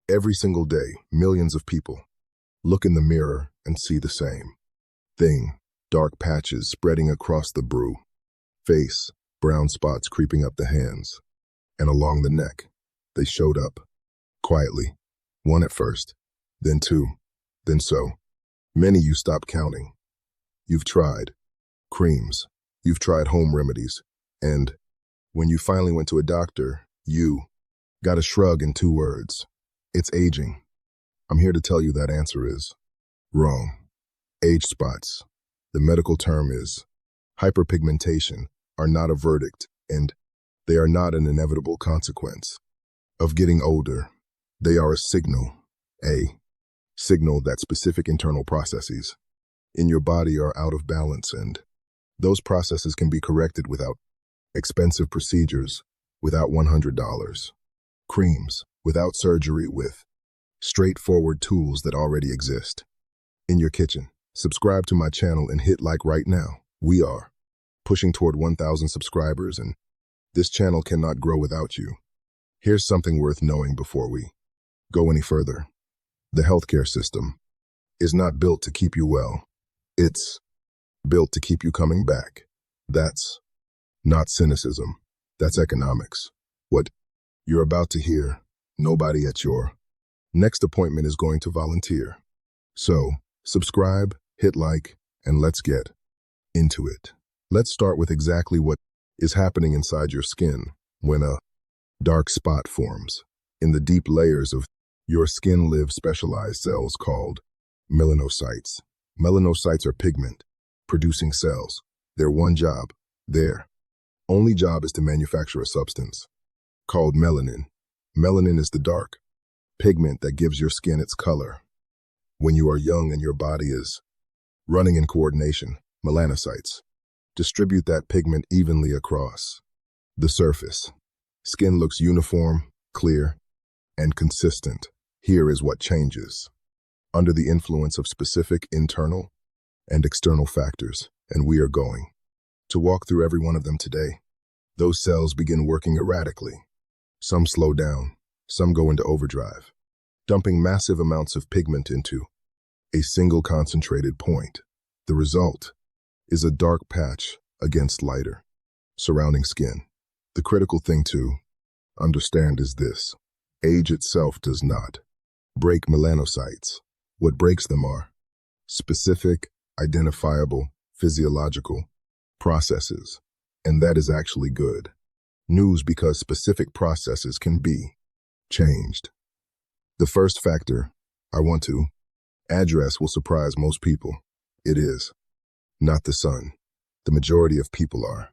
Every single day, millions of people look in the mirror and see the same thing. Dark patches spreading across the face, brown spots creeping up the hands, and along the neck. They showed up, quietly. One at first, then two, then so many you stop counting. You've tried creams, you've tried home remedies, and when you finally went to a doctor, you got a shrug in 2 words. It's aging. I'm here to tell you that answer is wrong. Age spots, the medical term is hyperpigmentation, are not a verdict, and they are not an inevitable consequence of getting older. They are a signal that specific internal processes in your body are out of balance, and those processes can be corrected without expensive procedures, without $100 creams, without surgery, with straightforward tools that already exist in your kitchen. Subscribe to my channel and hit like right now. We are pushing toward 1,000 subscribers, and this channel cannot grow without you. Here's something worth knowing before we go any further. The healthcare system is not built to keep you well. It's built to keep you coming back. That's not cynicism. That's economics. What you're about to hear, nobody at your next appointment is going to volunteer. So, subscribe, hit like, and let's get into it. Let's start with exactly what is happening inside your skin when a dark spot forms. In the deep layers of your skin live specialized cells called melanocytes. Melanocytes are pigment-producing cells. Their only job is to manufacture a substance called melanin. Melanin is the dark pigment that gives your skin its color. When you are young and your body is running in coordination, melanocytes distribute that pigment evenly across the surface. Skin looks uniform, clear, and consistent. Here is what changes under the influence of specific internal and external factors, and we are going to walk through every one of them today. Those cells begin working erratically. Some slow down, some go into overdrive, dumping massive amounts of pigment into a single concentrated point. The result is a dark patch against lighter surrounding skin. The critical thing to understand is this: age itself does not break melanocytes. What breaks them are specific, identifiable, physiological processes. And that is actually good news, because specific processes can be changed. The first factor I want to address will surprise most people. It is not the sun. The majority of people are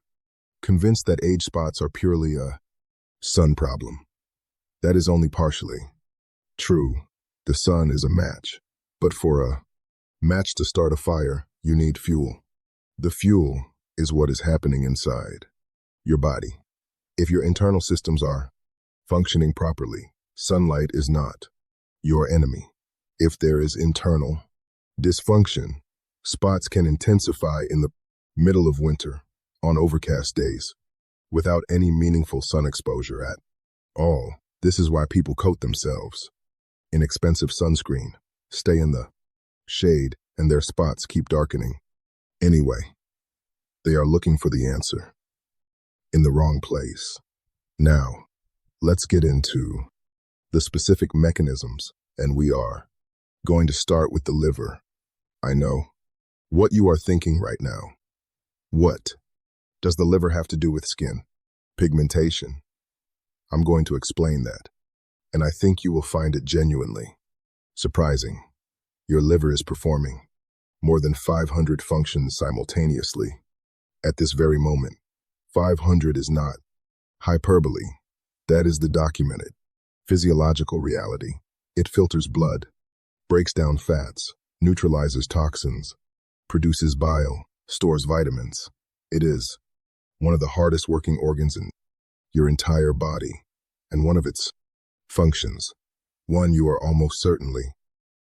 convinced that age spots are purely a sun problem. That is only partially true. The sun is a match, but for a match to start a fire, you need fuel. The fuel is what is happening inside your body. If your internal systems are functioning properly, sunlight is not your enemy. If there is internal dysfunction, spots can intensify in the middle of winter, on overcast days, without any meaningful sun exposure at all. This is why people coat themselves in expensive sunscreen, stay in the shade, and their spots keep darkening. Anyway, they are looking for the answer in the wrong place. Now, let's get into the specific mechanisms, and we are going to start with the liver. I know what you are thinking right now. What does the liver have to do with skin pigmentation? I'm going to explain that, and I think you will find it genuinely surprising. Your liver is performing more than 500 functions simultaneously at this very moment. 500 is not hyperbole. That is the documented physiological reality. It filters blood, breaks down fats, neutralizes toxins, produces bile, stores vitamins. It is one of the hardest working organs in your entire body, and one of its functions, one you are almost certainly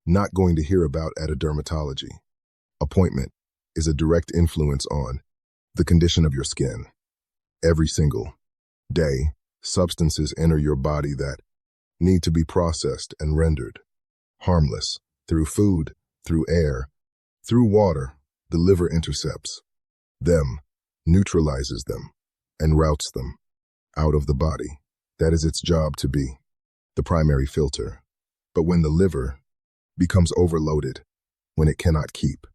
not going to hear about at a dermatology appointment, is a direct influence on the condition of your skin. Every single day, substances enter your body that need to be processed and rendered harmless through food, through air, through water. The liver intercepts them, neutralizes them, and routes them out of the body. That is its job, to be the primary filter. But when the liver becomes overloaded, when it cannot keep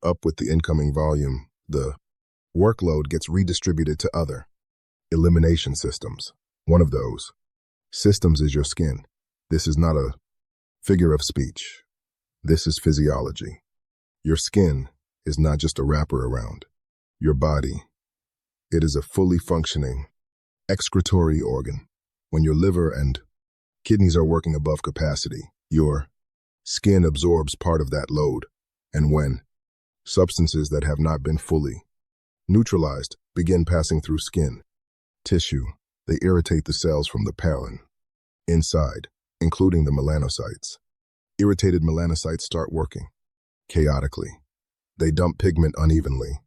up with the incoming volume, the workload gets redistributed to other elimination systems. One of those systems is your skin. This is not a figure of speech. This is physiology. Your skin is not just a wrapper around your body. It is a fully functioning excretory organ. When your liver and kidneys are working above capacity, your skin absorbs part of that load. And when substances that have not been fully neutralized begin passing through skin tissue, they irritate the cells from the pollen inside, including the melanocytes. Irritated melanocytes start working chaotically. They dump pigment unevenly,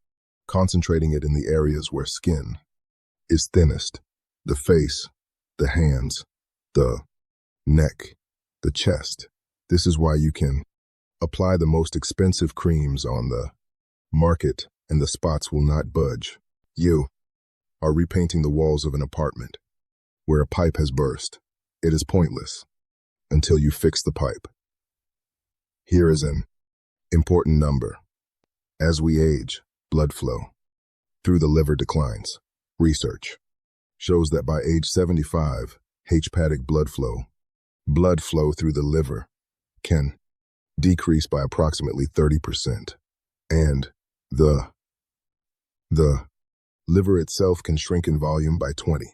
concentrating it in the areas where skin is thinnest: the face, the hands, the neck, the chest. This is why you can apply the most expensive creams on the market and the spots will not budge. You are repainting the walls of an apartment where a pipe has burst. It is pointless until you fix the pipe. Here is an important number. As we age, blood flow through the liver declines. Research shows that by age 75, hepatic blood flow through the liver can decrease by approximately 30%. And the liver itself can shrink in volume by 20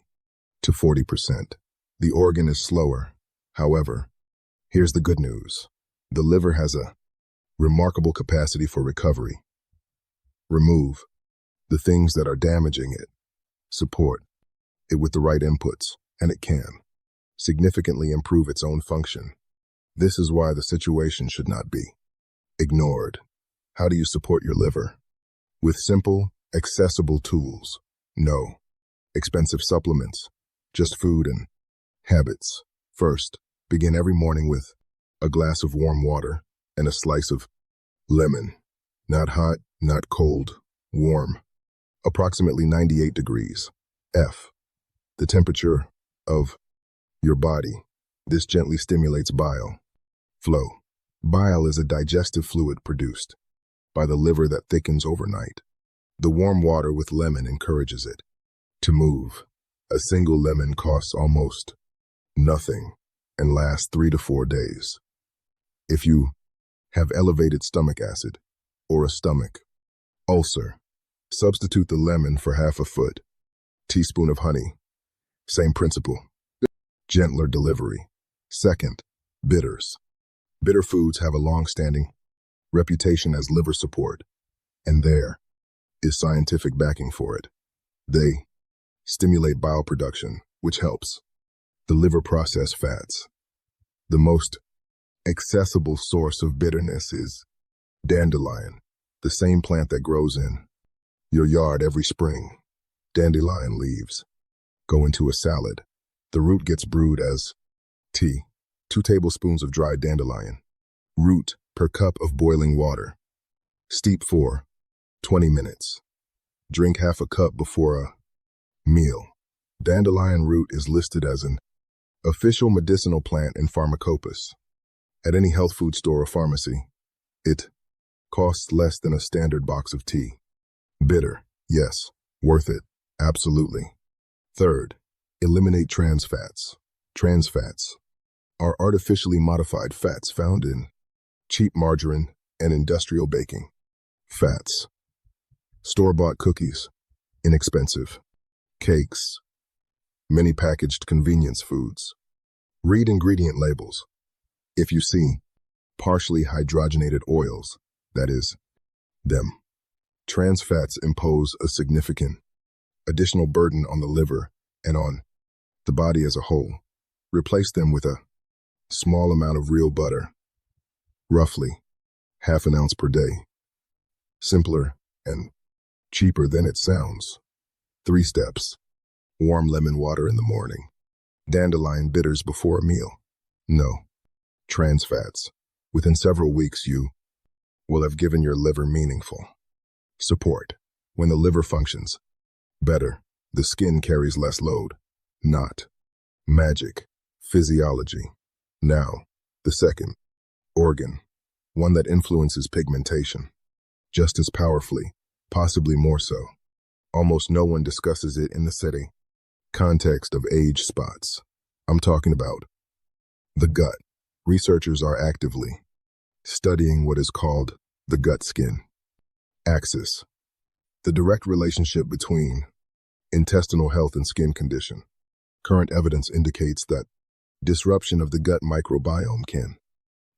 to 40%. The organ is slower. However, here's the good news. The liver has a remarkable capacity for recovery. Remove the things that are damaging it. Support it with the right inputs, and it can significantly improve its own function. This is why the situation should not be ignored. How do you support your liver? With simple, accessible tools. No expensive supplements, just food and habits. First, begin every morning with a glass of warm water and a slice of lemon. Not hot, not cold, warm. Approximately 98 degrees F. The temperature of your body. This gently stimulates bile flow. Bile is a digestive fluid produced by the liver that thickens overnight. The warm water with lemon encourages it to move. A single lemon costs almost nothing and lasts 3 to 4 days. If you have elevated stomach acid or a stomach ulcer, substitute the lemon for half a foot teaspoon of honey. Same principle. Gentler delivery. Second, bitters. Bitter foods have a long-standing reputation as liver support, and there is scientific backing for it. They stimulate bile production, which helps the liver process fats. The most accessible source of bitterness is dandelion, the same plant that grows in your yard every spring. Dandelion leaves go into a salad. The root gets brewed as tea. 2 tablespoons of dried dandelion root per cup of boiling water. Steep for 20 minutes. Drink half a cup before a meal. Dandelion root is listed as an official medicinal plant in Pharmacopoeia. At any health food store or pharmacy, it costs less than a standard box of tea. Bitter, yes. Worth it, absolutely. Third, eliminate trans fats. Trans fats are artificially modified fats found in cheap margarine and industrial baking. Fats. Store-bought cookies, inexpensive. Cakes, many packaged convenience foods. Read ingredient labels. If you see partially hydrogenated oils, that is, them. Trans fats impose a significant additional burden on the liver and on the body as a whole. Replace them with a small amount of real butter, roughly half an ounce per day. Simpler and cheaper than it sounds. 3 steps. Warm lemon water in the morning. Dandelion bitters before a meal. No. Trans fats. Within several weeks, you will have given your liver meaningful support. When the liver functions better, the skin carries less load. Not magic. Physiology. Now, the second organ, one that influences pigmentation. Just as powerfully, possibly more so. Almost no one discusses it in the setting context of age spots. I'm talking about the gut. Researchers are actively studying what is called the gut-skin axis, the direct relationship between intestinal health and skin condition. Current evidence indicates that disruption of the gut microbiome can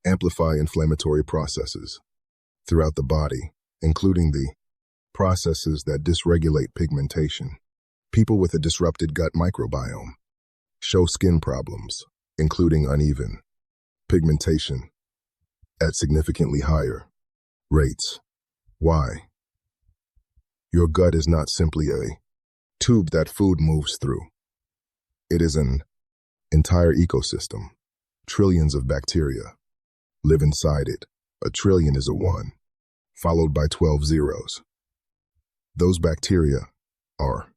amplify inflammatory processes throughout the body, including the processes that dysregulate pigmentation. People with a disrupted gut microbiome show skin problems, including uneven pigmentation, at significantly higher rates. Why? Your gut is not simply a tube that food moves through. It is an entire ecosystem. Trillions of bacteria live inside it. A trillion is a 1, followed by 12 zeros. Those bacteria are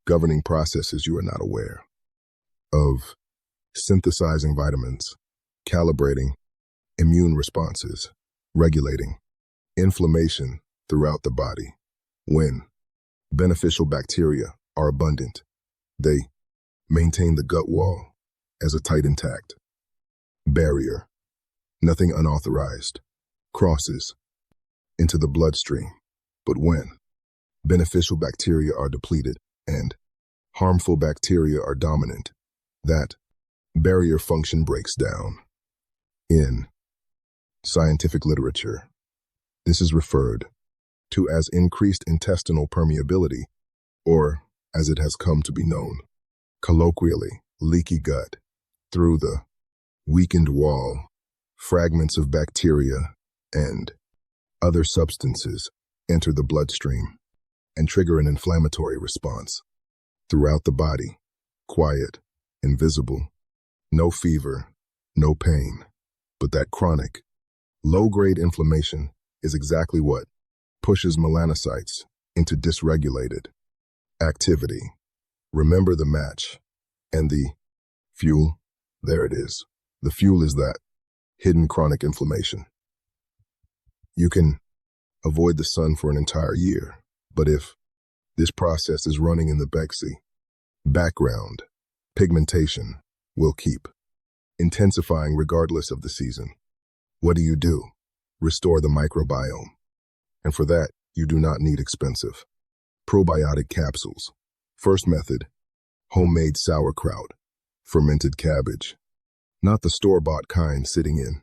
governing processes you are not aware of, synthesizing vitamins, calibrating immune responses, regulating inflammation throughout the body. When beneficial bacteria are abundant, they maintain the gut wall as a tight, intact barrier. Nothing unauthorized crosses into the bloodstream. But when beneficial bacteria are depleted and harmful bacteria are dominant, that barrier function breaks down. In scientific literature, this is referred to as increased intestinal permeability, or, as it has come to be known, colloquially, leaky gut. Through the weakened wall, fragments of bacteria and other substances enter the bloodstream and trigger an inflammatory response throughout the body. Quiet, invisible, no fever, no pain. But that chronic, low-grade inflammation is exactly what pushes melanocytes into dysregulated activity. Remember the match and the fuel? There it is. The fuel is that hidden chronic inflammation. You can avoid the sun for an entire year, but if this process is running in the background, pigmentation will keep intensifying regardless of the season. What do? Restore the microbiome. And for that, you do not need expensive probiotic capsules. First method, homemade sauerkraut, fermented cabbage. Not the store-bought kind sitting in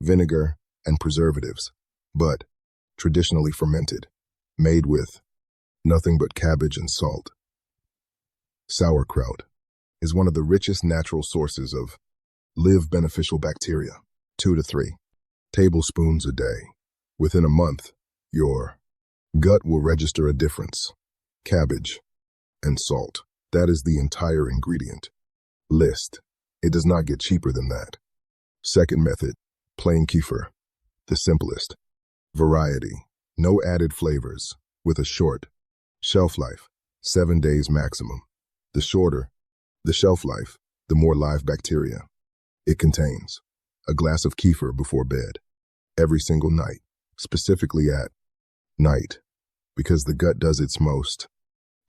vinegar and preservatives, but traditionally fermented, made with nothing but cabbage and salt. Sauerkraut is one of the richest natural sources of live beneficial bacteria. 2 to 3 tablespoons a day. Within a month, your gut will register a difference. Cabbage and salt. That is the entire ingredient list. It does not get cheaper than that. Second method, plain kefir. The simplest variety. No added flavors, with a short shelf life, 7 days maximum. The shorter the shelf life, the more live bacteria it contains. A glass of kefir before bed, every single night, specifically at night, because the gut does its most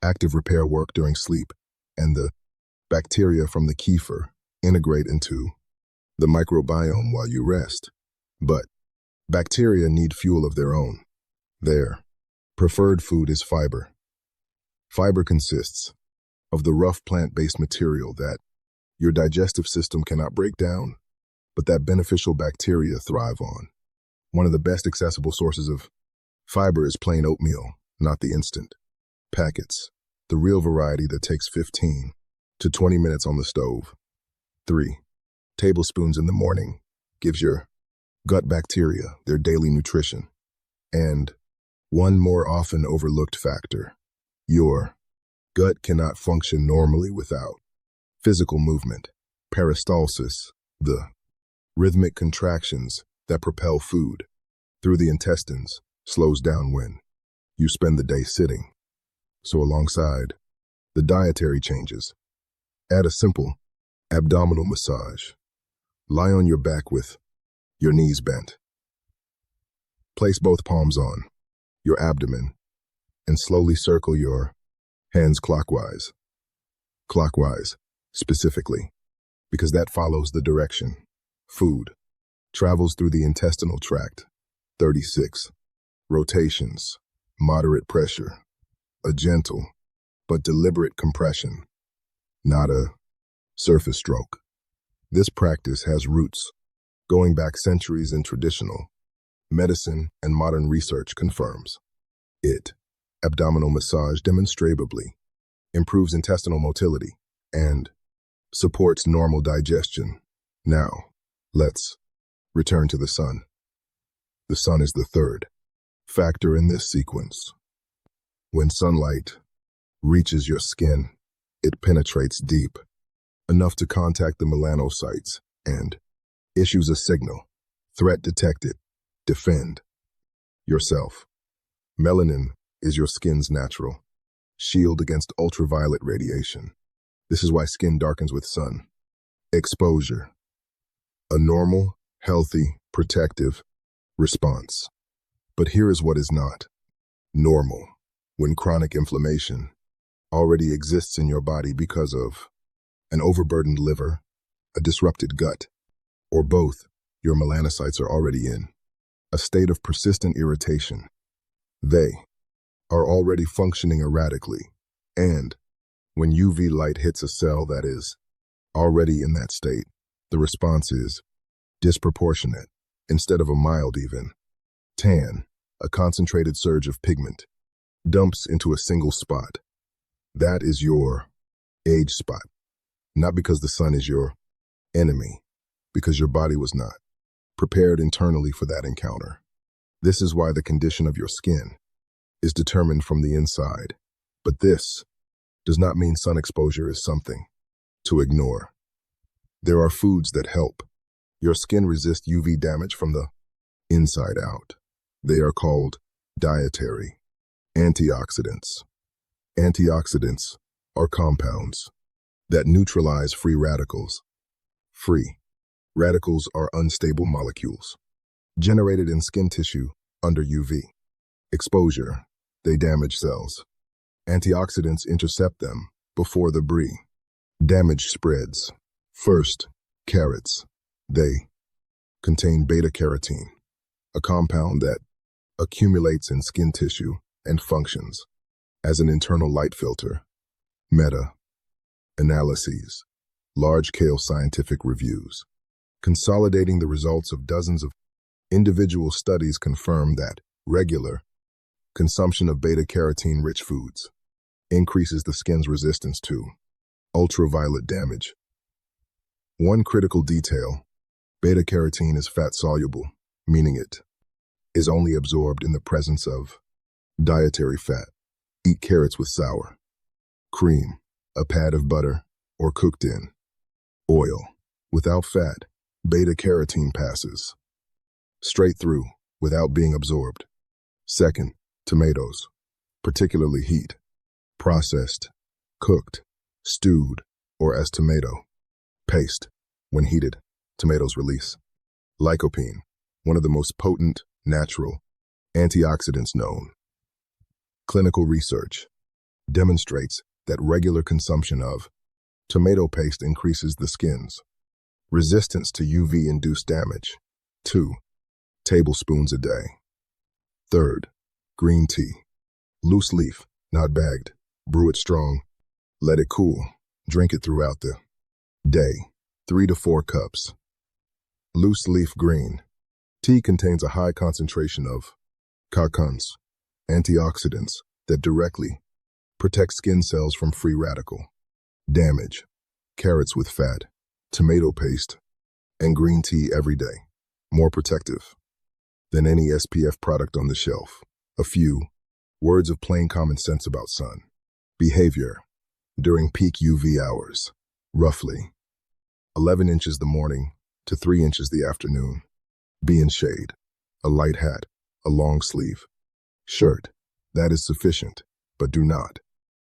active repair work during sleep, and the bacteria from the kefir integrate into the microbiome while you rest. But bacteria need fuel of their own. Their preferred food is fiber. Fiber consists of the rough plant-based material that your digestive system cannot break down, but that beneficial bacteria thrive on. One of the best accessible sources of fiber is plain oatmeal, not the instant packets, the real variety that takes 15 to 20 minutes on the stove. 3 tablespoons in the morning gives your gut bacteria their daily nutrition. And one more often overlooked factor, your gut cannot function normally without physical movement. Peristalsis, the rhythmic contractions that propel food through the intestines, slows down when you spend the day sitting. So alongside the dietary changes, add a simple abdominal massage. Lie on your back with your knees bent. Place both palms on your abdomen and slowly circle your hands clockwise. Clockwise, specifically, because that follows the direction food travels through the intestinal tract. 36 rotations, moderate pressure, a gentle but deliberate compression, not a surface stroke. This practice has roots going back centuries in traditional medicine, and modern research confirms it. Abdominal massage demonstrably improves intestinal motility and supports normal digestion. Now, let's return to the sun. The sun is the third factor in this sequence. When sunlight reaches your skin, it penetrates deep, enough to contact the melanocytes and issues a signal. Threat detected. Defend yourself. Melanin is your skin's natural shield against ultraviolet radiation. This is why skin darkens with sun exposure. A normal, healthy, protective response. But here is what is not normal. When chronic inflammation already exists in your body because of an overburdened liver, a disrupted gut, or both, your melanocytes are already in a state of persistent irritation. They are already functioning erratically, and when UV light hits a cell that is already in that state, the response is disproportionate. Instead of a mild even, tan, a concentrated surge of pigment, dumps into a single spot. That is your age spot. Not because the sun is your enemy, because your body was not prepared internally for that encounter. This is why the condition of your skin is determined from the inside. But this does not mean sun exposure is something to ignore. There are foods that help your skin resist UV damage from the inside out. They are called dietary antioxidants. Antioxidants are compounds that neutralize free radicals. Free radicals are unstable molecules generated in skin tissue under UV exposure. They damage cells. Antioxidants intercept them before the damage spreads. First, carrots. They contain beta-carotene, a compound that accumulates in skin tissue and functions as an internal light filter. Meta-analyses, large-scale scientific reviews, consolidating the results of dozens of individual studies confirm that regular consumption of beta-carotene-rich foods increases the skin's resistance to ultraviolet damage. One critical detail: beta-carotene is fat-soluble, meaning it is only absorbed in the presence of dietary fat. Eat carrots with sour cream, a pad of butter, or cooked in oil. Without fat, beta-carotene passes straight through without being absorbed. Second, tomatoes, particularly heat, processed, cooked, stewed, or as tomato paste. When heated, tomatoes release lycopene, one of the most potent natural antioxidants known. Clinical research demonstrates that regular consumption of tomato paste increases the skin's resistance to UV-induced damage. 2 tablespoons a day. Third, green tea. Loose leaf, not bagged. Brew it strong. Let it cool. Drink it throughout the day. 3 to 4 cups. Loose leaf green tea contains a high concentration of toxins, antioxidants that directly protect skin cells from free radical damage. Carrots with fat, tomato paste, and green tea every day. More protective than any SPF product on the shelf. A few words of plain common sense about sun behavior during peak UV hours. Roughly 11 inches the morning, to 3 inches the afternoon. Be in shade, a light hat, a long sleeve shirt. That is sufficient, but do not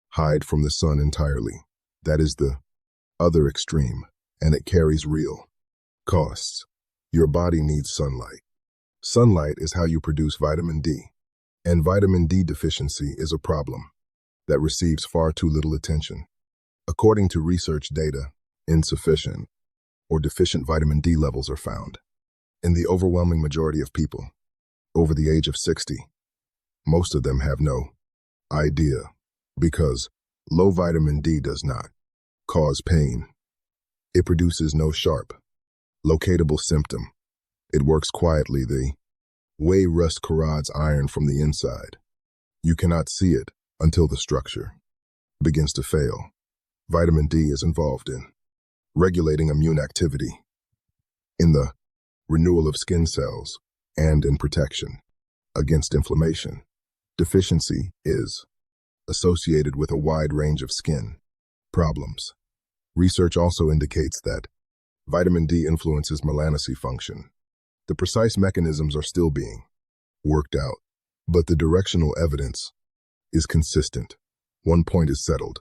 hide from the sun entirely. That is the other extreme, and it carries real costs. Your body needs sunlight. Sunlight is how you produce vitamin D, and vitamin D deficiency is a problem that receives far too little attention. According to research data, insufficient or deficient vitamin D levels are found in the overwhelming majority of people over the age of 60. Most of them have no idea because low vitamin D does not cause pain. It produces no sharp, locatable symptom. It works quietly the way rust corrodes iron from the inside. You cannot see it until the structure begins to fail. Vitamin D is involved in regulating immune activity, in the renewal of skin cells, and in protection against inflammation. Deficiency is associated with a wide range of skin problems. Research also indicates that vitamin D influences melanocyte function. The precise mechanisms are still being worked out, but the directional evidence is consistent. One point is settled.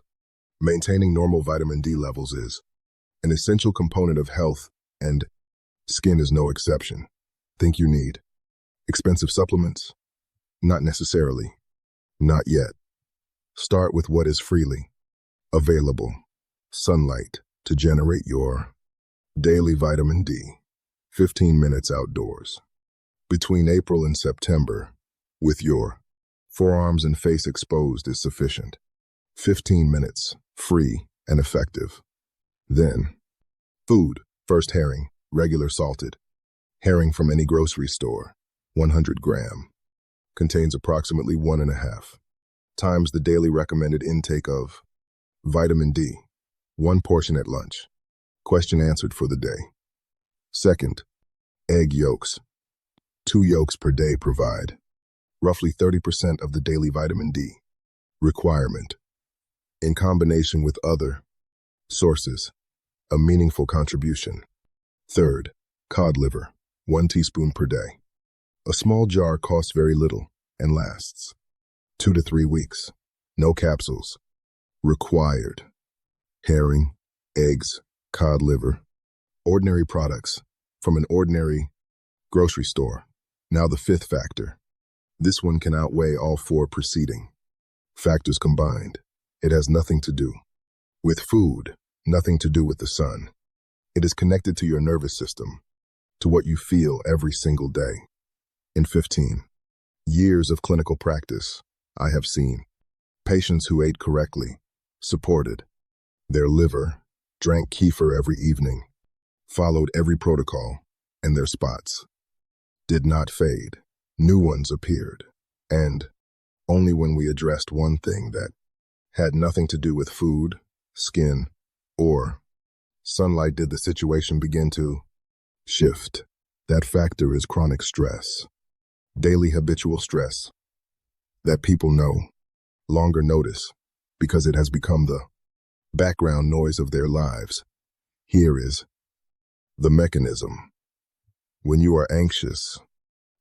Maintaining normal vitamin D levels is an essential component of health, and skin is no exception. Think you need expensive supplements? Not necessarily. Not yet. Start with what is freely available. Sunlight to generate your daily vitamin D. 15 minutes outdoors. Between April and September, with your forearms and face exposed is sufficient. 15 minutes, free and effective. Then, food. First herring, regular salted. Herring from any grocery store, 100 gram. Contains approximately 1.5 times the daily recommended intake of vitamin D. 1 portion at lunch. Question answered for the day. Second, egg yolks. 2 yolks per day provide roughly 30% of the daily vitamin D requirement. In combination with other sources, a meaningful contribution. Third, cod liver. 1 teaspoon per day. A small jar costs very little and lasts 2 to 3 weeks. No capsules required. Herring, eggs, cod liver, ordinary products from an ordinary grocery store. Now the 5th factor. This one can outweigh all 4 preceding factors combined. It has nothing to do with food, nothing to do with the sun. It is connected to your nervous system, to what you feel every single day. In 15 years of clinical practice, I have seen patients who ate correctly, supported their liver, drank kefir every evening, followed every protocol, and their spots did not fade. New ones appeared. And only when we addressed one thing that had nothing to do with food, skin, or sunlight did the situation begin to shift. That factor is chronic stress, daily habitual stress that people no longer notice because it has become the background noise of their lives. Here is the mechanism. When you are anxious,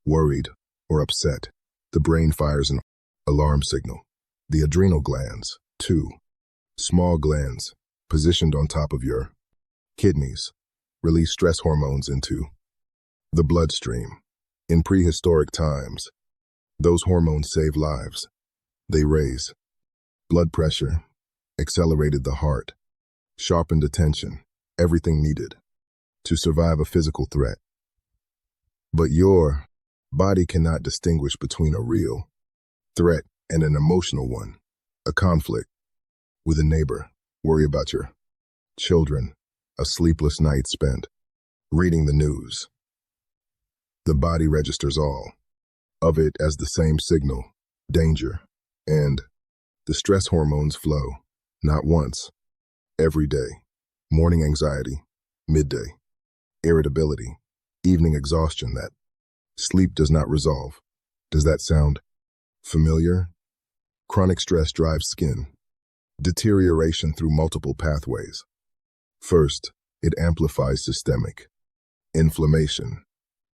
worried, or upset, the brain fires an alarm signal. The adrenal glands, 2 small glands positioned on top of your kidneys, release stress hormones into the bloodstream. In prehistoric times, those hormones saved lives. They raise blood pressure, accelerated the heart, sharpened attention, everything needed to survive a physical threat. But your body cannot distinguish between a real threat and an emotional one. A conflict with a neighbor, worry about your children, a sleepless night spent reading the news. The body registers all of it as the same signal, danger, and the stress hormones flow, not once, every day. Morning anxiety, midday, irritability, evening exhaustion that sleep does not resolve. Does that sound familiar? Chronic stress drives skin deterioration through multiple pathways. First, it amplifies systemic Inflammation.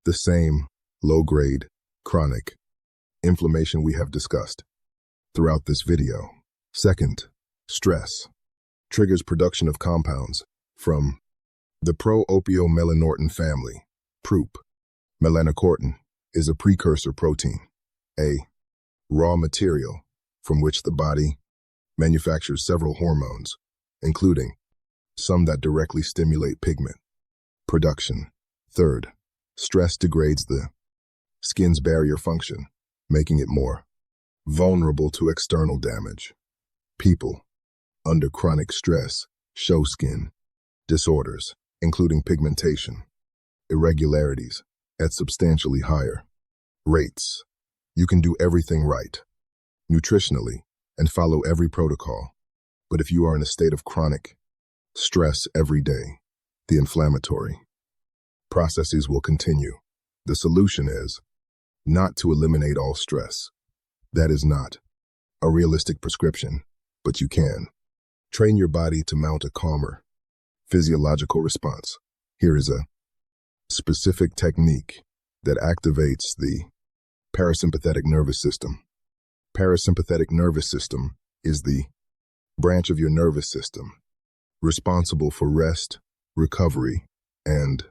The same low-grade, chronic inflammation we have discussed throughout this video. Second, stress triggers production of compounds from the pro-opiomelanocortin family. Pro-opiomelanocortin is a precursor protein, a raw material from which the body manufactures several hormones, including some that directly stimulate pigment production. Third, stress degrades the skin's barrier function, making it more vulnerable to external damage. People under chronic stress show skin disorders, including pigmentation, irregularities at substantially higher rates. You can do everything right, nutritionally, and follow every protocol. But if you are in a state of chronic stress every day, the inflammatory processes will continue. The solution is not to eliminate all stress. That is not a realistic prescription, but you can train your body to mount a calmer physiological response. Here is a specific technique that activates the parasympathetic nervous system. Parasympathetic nervous system is the branch of your nervous system responsible for rest, recovery, and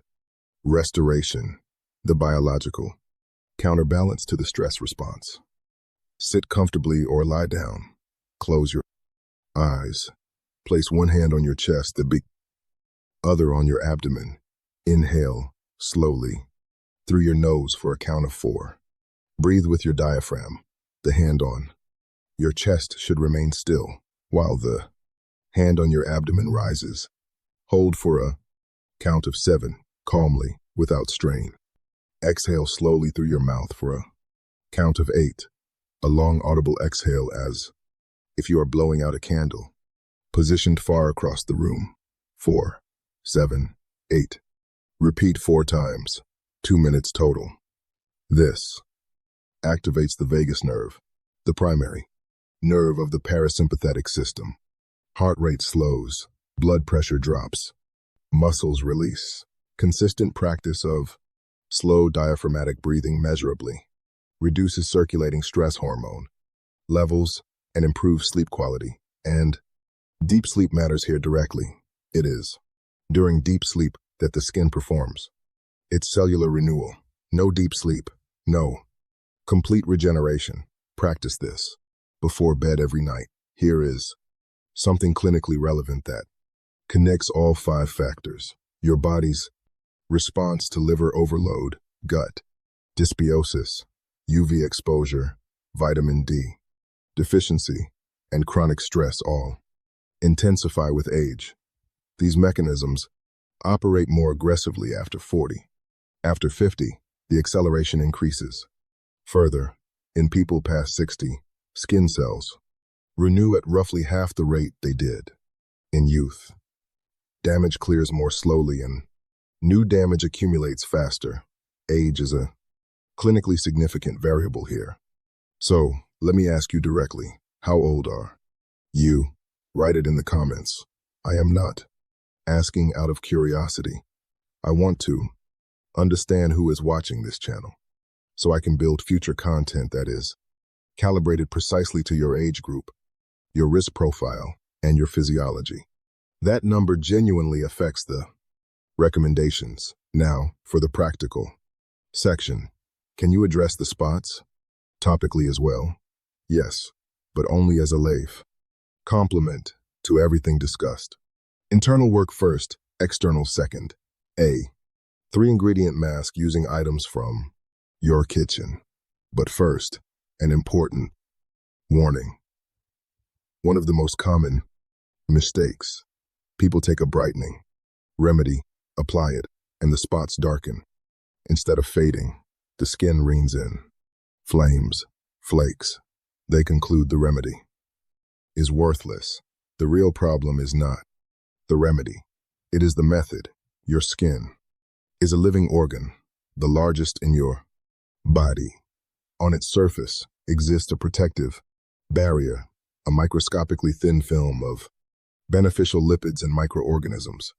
restoration, the biological counterbalance to the stress response. Sit comfortably or lie down. Close your eyes. Place one hand on your chest, the other on your abdomen. Inhale slowly through your nose for a count of 4. Breathe with your diaphragm. The hand on your chest should remain still while the hand on your abdomen rises. Hold for a count of 7, calmly, without strain. Exhale slowly through your mouth for a count of 8. A long audible exhale as if you are blowing out a candle, positioned far across the room. 4, 7, 8. Repeat 4 times, 2 minutes total. This activates the vagus nerve, the primary nerve of the parasympathetic system. Heart rate slows, blood pressure drops, muscles release. Consistent practice of slow diaphragmatic breathing measurably reduces circulating stress hormone levels and improves sleep quality. And deep sleep matters here directly. It is during deep sleep that the skin performs its cellular renewal. No deep sleep, no complete regeneration. Practice this before bed every night. Here is something clinically relevant that connects all 5 factors: your body's response to liver overload, gut dysbiosis, UV exposure, vitamin D deficiency, and chronic stress all intensify with age. These mechanisms operate more aggressively after 40. After 50, the acceleration increases. Further, in people past 60, skin cells renew at roughly half the rate they did in youth. Damage clears more slowly and new damage accumulates faster. Age is a clinically significant variable here. So, let me ask you directly, how old are you? Write it in the comments. I am not asking out of curiosity. I want to understand who is watching this channel, so I can build future content that is calibrated precisely to your age group, your risk profile, and your physiology. That number genuinely affects the recommendations. Now, for the practical section. Can you address the spots topically as well? Yes, but only as a laive complement to everything discussed. Internal work first, external second. A 3-ingredient mask using items from your kitchen. But first, an important warning. One of the most common mistakes. People take a brightening remedy, apply it, and the spots darken. Instead of fading, the skin reens in. Flames, flakes. They conclude the remedy is worthless. The real problem is not the remedy. It is the method. Your skin is a living organ, the largest in your body. On its surface exists a protective barrier, a microscopically thin film of beneficial lipids and microorganisms.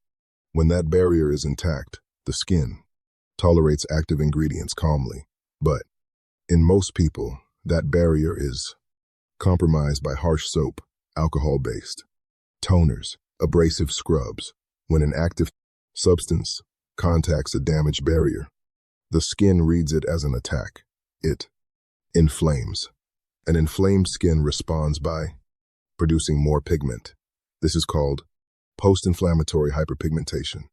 When that barrier is intact, the skin tolerates active ingredients calmly. But in most people, that barrier is compromised by harsh soap, alcohol-based toners, abrasive scrubs. When an active substance contacts a damaged barrier, the skin reads it as an attack. It inflames. An inflamed skin responds by producing more pigment. This is called post-inflammatory hyperpigmentation,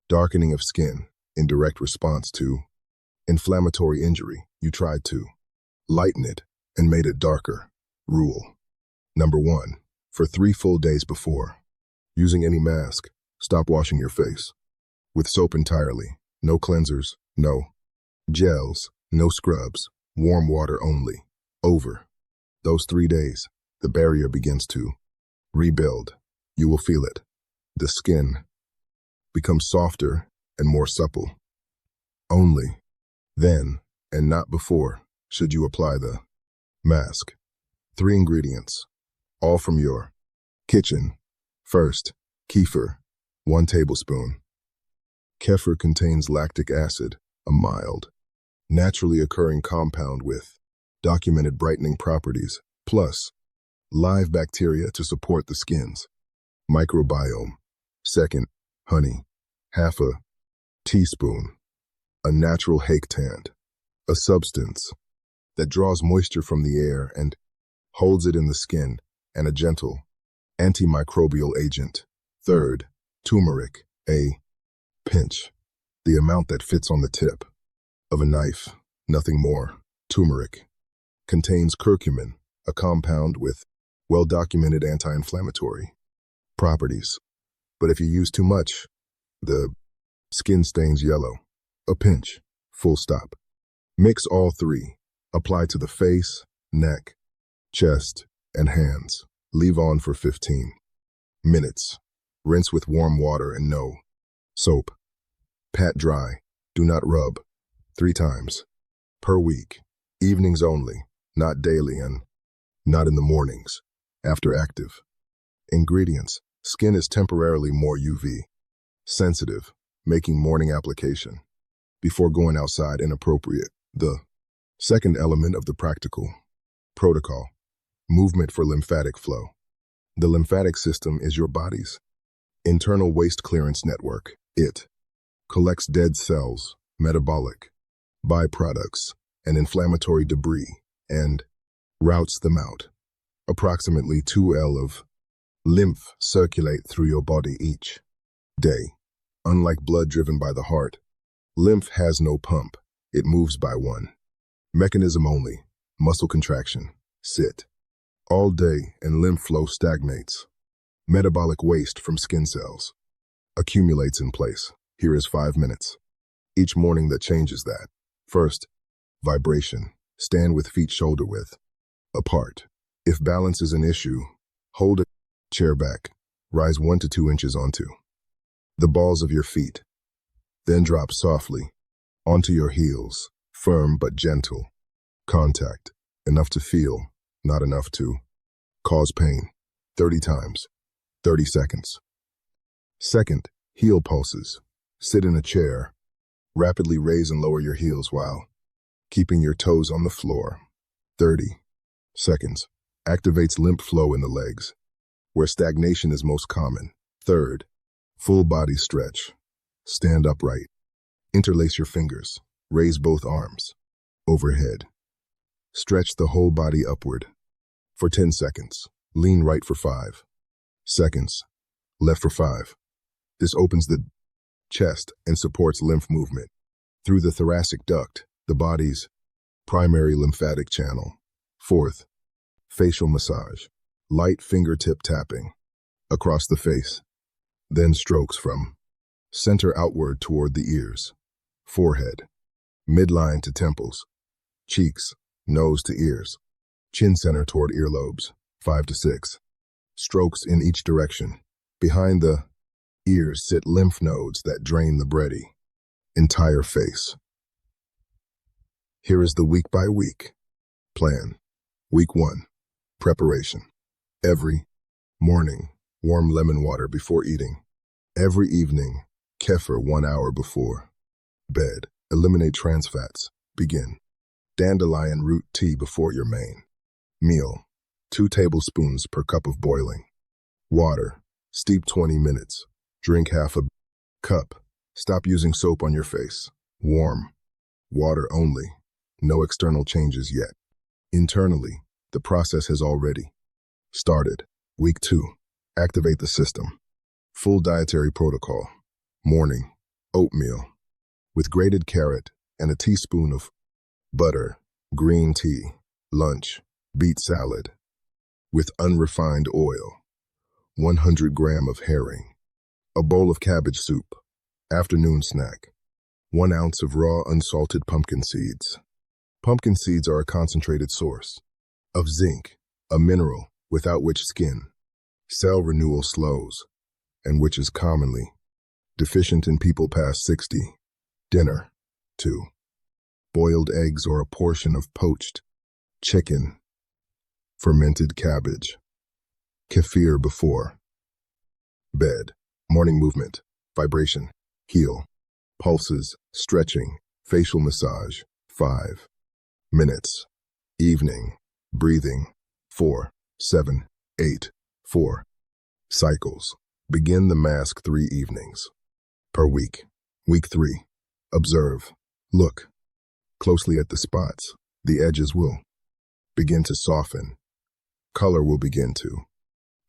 darkening of skin in direct response to inflammatory injury. You tried to lighten it and made it darker. Rule number 1. For 3 full days before using any mask, stop washing your face with soap entirely. No cleansers, no gels, no scrubs, warm water only. Over those 3 days, the barrier begins to rebuild. You will feel it. The skin becomes softer and more supple. Only then, and not before, should you apply the mask. 3 ingredients, all from your kitchen. First, kefir, 1 tablespoon. Kefir contains lactic acid, a mild, naturally occurring compound with documented brightening properties, plus live bacteria to support the skin's microbiome. Second, honey, half a teaspoon. A natural haketant, a substance that draws moisture from the air and holds it in the skin, and a gentle antimicrobial agent. Third, turmeric, a pinch, the amount that fits on the tip of a knife, nothing more. Turmeric contains curcumin, a compound with well-documented anti-inflammatory properties. But if you use too much, the skin stains yellow. A pinch, full stop. Mix all 3. Apply to the face, neck, chest, and hands. Leave on for 15 minutes. Rinse with warm water and no soap. Pat dry. Do not rub. 3 times per week. Evenings only, not daily, and not in the mornings. After active ingredients, skin is temporarily more UV sensitive, making morning application before going outside inappropriate. The second element of the practical protocol, movement for lymphatic flow. The lymphatic system is your body's internal waste clearance network. It collects dead cells, metabolic byproducts, and inflammatory debris, and routes them out. Approximately 2 L of lymph circulate through your body each day. Unlike blood driven by the heart, lymph has no pump. It moves by one mechanism only, muscle contraction. Sit all day and lymph flow stagnates. Metabolic waste from skin cells accumulates in place. Here is 5 minutes each morning that changes that. First, vibration. Stand with feet shoulder width apart. If balance is an issue, hold a chair back. Rise 1 to 2 inches onto the balls of your feet. Then drop softly onto your heels. Firm but gentle contact. Enough to feel, not enough to cause pain. 30 times, 30 seconds. Second, heel pulses. Sit in a chair. Rapidly raise and lower your heels while keeping your toes on the floor. 30 seconds. Activates lymph flow in the legs, where stagnation is most common. Third, full body stretch. Stand upright. Interlace your fingers. Raise both arms overhead. Stretch the whole body upward for 10 seconds. Lean right for 5 seconds. Left for 5. This opens the chest and supports lymph movement through the thoracic duct, the body's primary lymphatic channel. Fourth, facial massage. Light fingertip tapping across the face, then strokes from center outward toward the ears, forehead, midline to temples, cheeks, nose to ears, chin center toward earlobes, 5 to 6. Strokes in each direction. Behind the ears sit lymph nodes that drain the bready entire face. Here is the week by week plan. Week 1, preparation. Every morning, warm lemon water before eating. Every evening, kefir 1 hour before bed. Eliminate trans fats. Begin. Dandelion root tea before your main meal. 2 tablespoons per cup of boiling water. Steep 20 minutes. Drink half a cup. Stop using soap on your face. Warm. Water only. No external changes yet. Internally, the process has already started. Week 2. Activate the system. Full dietary protocol. Morning. Oatmeal. With grated carrot and a teaspoon of butter. Green tea. Lunch. Beet salad. With unrefined oil. 100 grams of herring. A bowl of cabbage soup. Afternoon snack. 1 ounce of raw unsalted pumpkin seeds. Pumpkin seeds are a concentrated source of zinc, a mineral without which skin cell renewal slows, and which is commonly deficient in people past 60. Dinner. 2. Boiled eggs or a portion of poached chicken. Fermented cabbage. Kefir before bed. Morning movement. Vibration. Heel. Pulses. Stretching. Facial massage. 5 minutes. Evening. Breathing. 4, 7, 8, 4. Cycles. Begin the mask 3 evenings per week. Week 3. Observe. Look closely at the spots. The edges will begin to soften. Color will begin to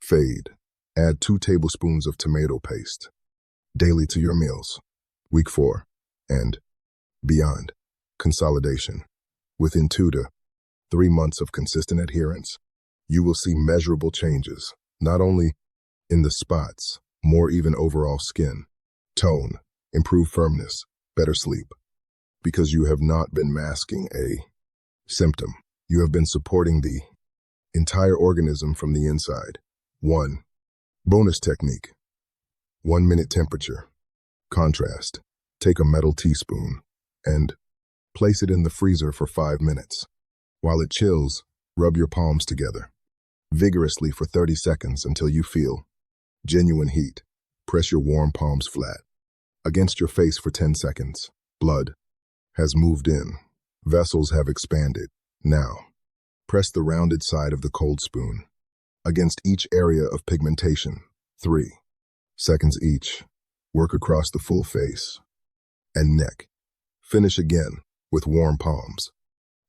fade. Add 2 tablespoons of tomato paste daily to your meals. Week 4 and beyond. Consolidation. Within 2 to 3 months of consistent adherence, you will see measurable changes, not only in the spots, more even overall skin tone, improved firmness, better sleep. Because you have not been masking a symptom. You have been supporting the entire organism from the inside. 1. Bonus technique. 1 minute temperature. Contrast. Take a metal teaspoon and place it in the freezer for 5 minutes. While it chills, rub your palms together vigorously for 30 seconds until you feel genuine heat. Press your warm palms flat against your face for 10 seconds. Blood has moved in. Vessels have expanded. Now, press the rounded side of the cold spoon against each area of pigmentation. 3 seconds each. Work across the full face and neck. Finish again with warm palms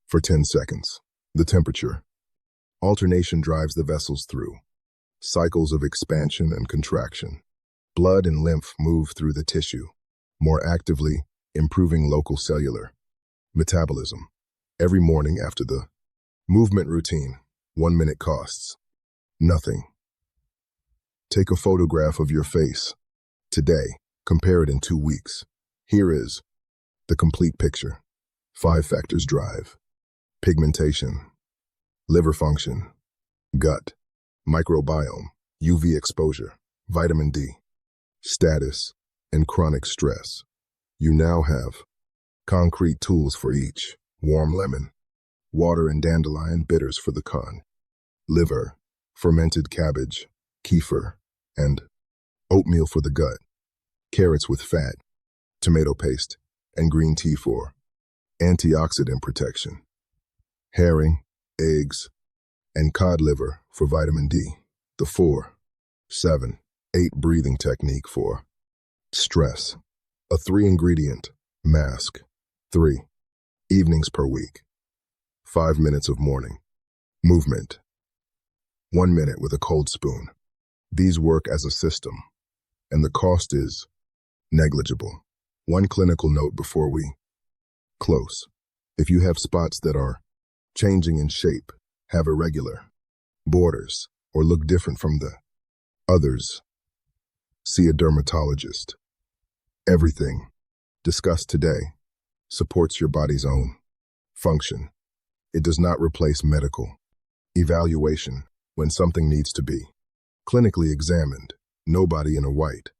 for 10 seconds. The temperature. Alternation drives the vessels through cycles of expansion and contraction. Blood and lymph move through the tissue, more actively improving local cellular metabolism. Every morning after the movement routine. 1 minute costs nothing. Take a photograph of your face today. Compare it in 2 weeks. Here is the complete picture. 5 factors drive pigmentation: liver function, gut, microbiome, UV exposure, vitamin D, status, and chronic stress. You now have concrete tools for each. Warm lemon, water and dandelion bitters for the con, liver, fermented cabbage, kefir, and oatmeal for the gut, carrots with fat, tomato paste, and green tea for antioxidant protection, herring, eggs, and cod liver for vitamin D. The 4, 7, 8 breathing technique for stress. A 3-ingredient mask. 3 evenings per week. 5 minutes of morning movement. 1 minute with a cold spoon. These work as a system, and the cost is negligible. One clinical note before we close. If you have spots that are changing in shape, have irregular borders, or look different from the others, see a dermatologist. Everything discussed today supports your body's own function. It does not replace medical evaluation when something needs to be clinically examined. Nobody in a white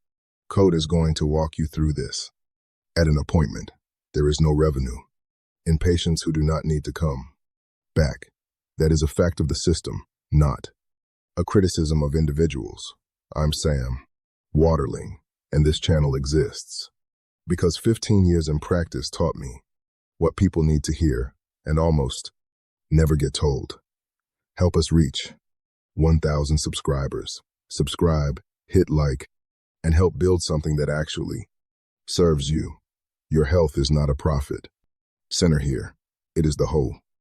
coat is going to walk you through this. At an appointment, there is no revenue. In patients who do not need to come back, that is a fact of the system, not a criticism of individuals. I'm Sam Waterling, and this channel exists Because 15 years in practice taught me what people need to hear and almost never get told. Help us reach 1,000 subscribers. Subscribe, hit like, and help build something that actually serves you. Your health is not a profit center here. It is the whole.